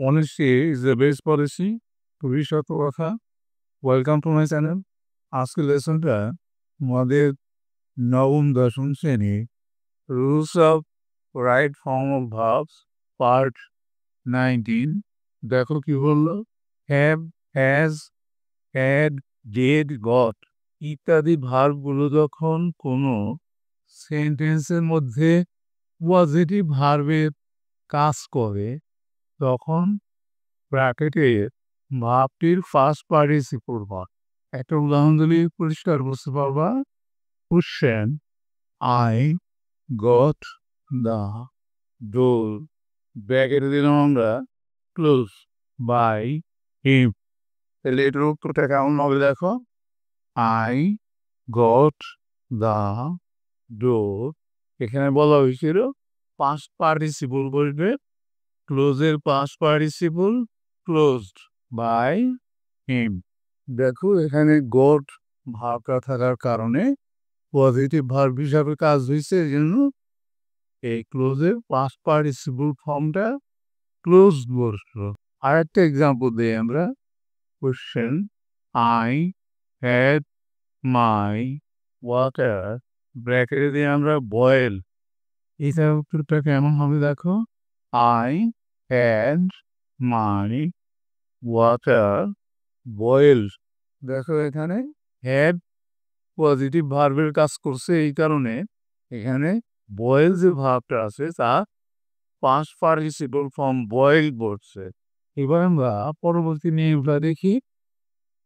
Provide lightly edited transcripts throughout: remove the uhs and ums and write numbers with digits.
Honesty is the best policy. খুবই সত্য কথা। Welcome to my channel. আজকের লেসনটা আমাদের নবম দশম শ্রেণী rules of right form of verbs part 19। দেখো কি বললো, have, has, had, dead, goat ইত্যাদি ভার্বগুলো যখন কোনো সেন্টেন্সের মধ্যে পজিটিভ ভার্বের কাজ করে তখন ব্র্যাকেটে ভার্বটির ফার্স্ট পার্টিসিপল হয়। একটা উদাহরণ দিলে পরিষ্কার বুঝতে পারবা। Question, I got the door, ব্র্যাকেটে দিলাম আমরা ক্লোজ বাই হিম। তাহলে এটার উত্তরটা কেমন হবে দেখো, আই গট দ্য ডোর, এখানে বলা হয়েছিল পাস্ট পার্টিসিপল বলবে, ক্লোজের past participle closed by him. দেখো এখানে গট ভার্বটা থাকার কারণে পজিটিভ ভার্ব হিসাবে কাজ হয়েছে, এই জন্য এই ক্লোজের পাস্ট পার্টিসিপল ফর্মটা ক্লোজড বসলো। আর একটা এক্সাম্পল দিই আমরা। Question, I had my water, ব্র্যাকেটে দিয়ে আমরা বয়েল, এইটা উত্তরটা কেমন হবে দেখো, I had my water boiled. দেখো এখানে হ্যাড পজিটিভ ভার্বের কাজ করছে, এই কারণে এখানে বয়েল যে ভার্বটা আছে তা পাস্ট পার্টিসিপল ফর্ম বয়েল করছে। এবার আমরা পরবর্তী নিয়মটা দেখি।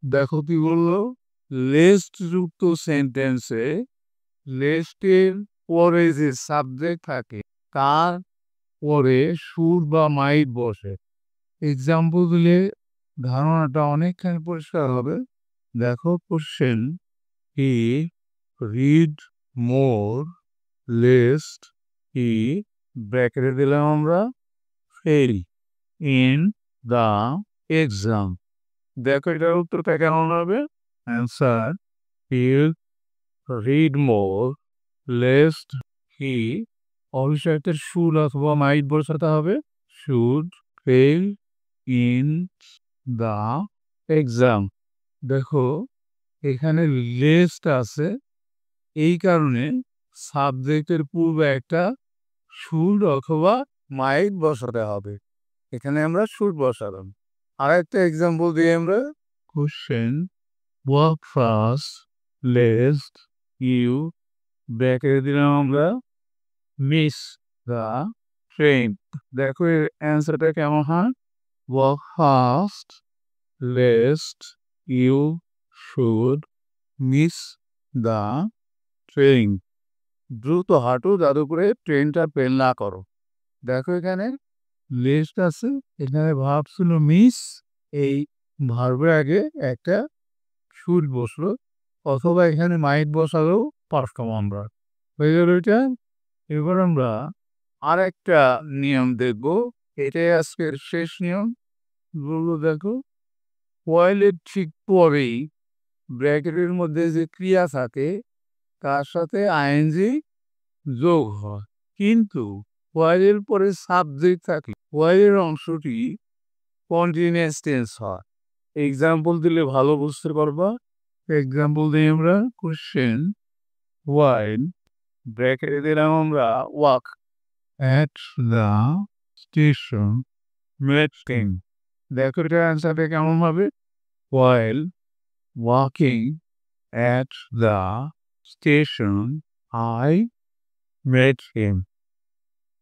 দেখো কি বললো, লেস্ট যুক্ত সেন্টেন্সে লেস্টের পরে যে সাবজেক্ট থাকে তার পরে সুর বা মাইট বসে। এক্সাম্পল দিলে ধারণাটা অনেকখানি পরিষ্কার হবে। দেখো question, he read more lest he, ব্র্যাকেটে দিলাম আমরা ফেল ইন দ্য এক্সাম। দেখো এটার উত্তরটা কেমন হবে, answer he read more lest হি, অবশ্যই একটা শুড অথবা মাইট বসাতে হবে, should fail in the exam. দেখো এখানে লেস্ট আছে, এই কারণে সাবজেক্টের পূর্বে একটা শুড অথবা মাইট বসাতে হবে, এখানে আমরা শুড বসালাম। আর একটা এক্সাম্পল দিয়ে আমরা, question, walk fast lest you, ব্র্যাকেটে দিলাম আমরা মিস দ্য ট্রেন। দেখো এর অ্যান্সারটা কেমন হয়, walk fast lest you should miss the train, দ্রুত হাঁটো যাতে করে ট্রেনটা ফেল না করো। দেখো এখানে লেস্ট আছে, এখানে ভার্ব ছিল মিস, এই ভার্বের আগে একটা শুড বসলো অথবা এখানে মাইট বসালেও পারতাম আমরা, হয়ে গেল এটা। এবার আমরা আর একটা নিয়ম দেখব, এটাই আজকের শেষ নিয়ম। বলবো দেখো, ওয়াইলের ঠিক পরেই ব্র্যাকেটের মধ্যে যে ক্রিয়া থাকে তার সাথে আইএনজি যোগ হয়, কিন্তু ওয়াইলের পরে সাবজেক্ট থাকে, ওয়াইলের অংশটি কন্টিনিউয়াস টেন্স হয়। এক্সাম্পল দিলে ভালো বুঝতে পারবা। এক্সাম্পল দিই আমরা, কোশ্চেন, ওয়াইল, ব্র্যাকেটে দিলাম আমরা walk at the station waiting। দেখো এটার অ্যান্সারটা কেমন হবে, while walking at the station I met him।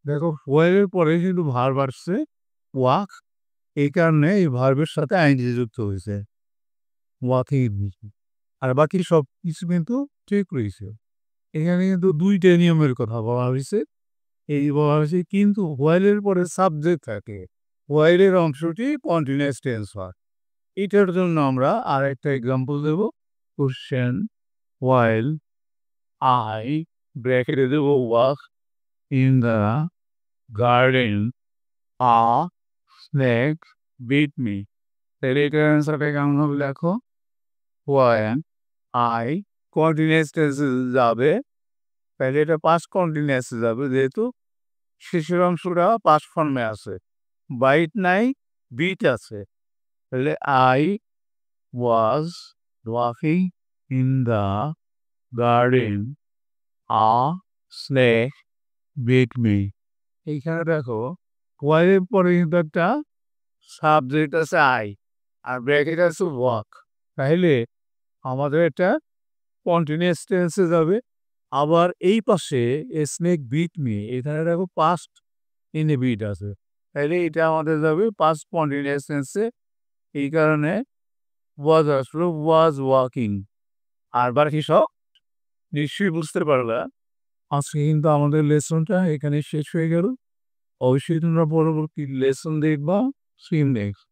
দেখো while-এর পরে কিন্তু ভার্ব আসছে ওয়াক, এই কারণে এই ভার্বের সাথে আইএনজি যুক্ত হয়েছে ওয়াকিং, আর বাকি সব কিছু কিন্তু ঠিক রয়েছে। এখানে কিন্তু দুইটা নিয়মের কথা বলা হয়েছে, এই বলা হয়েছে কিন্তু হোয়াইলের পরে সাবজেক্ট থাকে, হোয়াইলের অংশটি কন্টিনিউয়াস টেন্স হয়। এটার জন্য আমরা আর একটা এক্সাম্পল দেব। কোশ্চেন, হোয়াইল আই, ব্র্যাকেটে দেব walk, in the garden a snake bit me. তাহলে এটার অ্যান্সারটা কেমন হবে দেখো, হোয়াইল আই কন্টিনিউয়াস টেন্সে যাবে, তাহলে এটা পাস্ট কন্টিনিউয়াসে যাবে যেহেতু শেষের অংশটা পাস্ট ফর্মে আছে, বাইট নাই, বিট আছে তাহলে I was walking in the garden a snake bit me. এইখানে দেখো ওয়াইয়ের পরে কিন্তু একটা সাবজেক্ট আছে আই আর ব্র্যাকেট আছে ওয়াক, তাহলে আমাদের এটা কন্টিনিউয়াস টেন্সে যাবে। আবার এই পাশে এ স্নেক বিট মি, এখানে দেখো পাস্ট ইন এ বিট আছে, তাহলে এটা আমাদের যাবে পাস্ট কন্টিনিউয়াস টেন্সে। এই কারণে ওয়াজ আসলো ওয়াজ ওয়াকিং। আর বাকি সব নিশ্চয়ই বুঝতে পারলা। আজকে কিন্তু আমাদের লেসনটা এখানে শেষ হয়ে গেল। অবশ্যই তোমরা পরবর্তী লেসন দেখবা। See you next.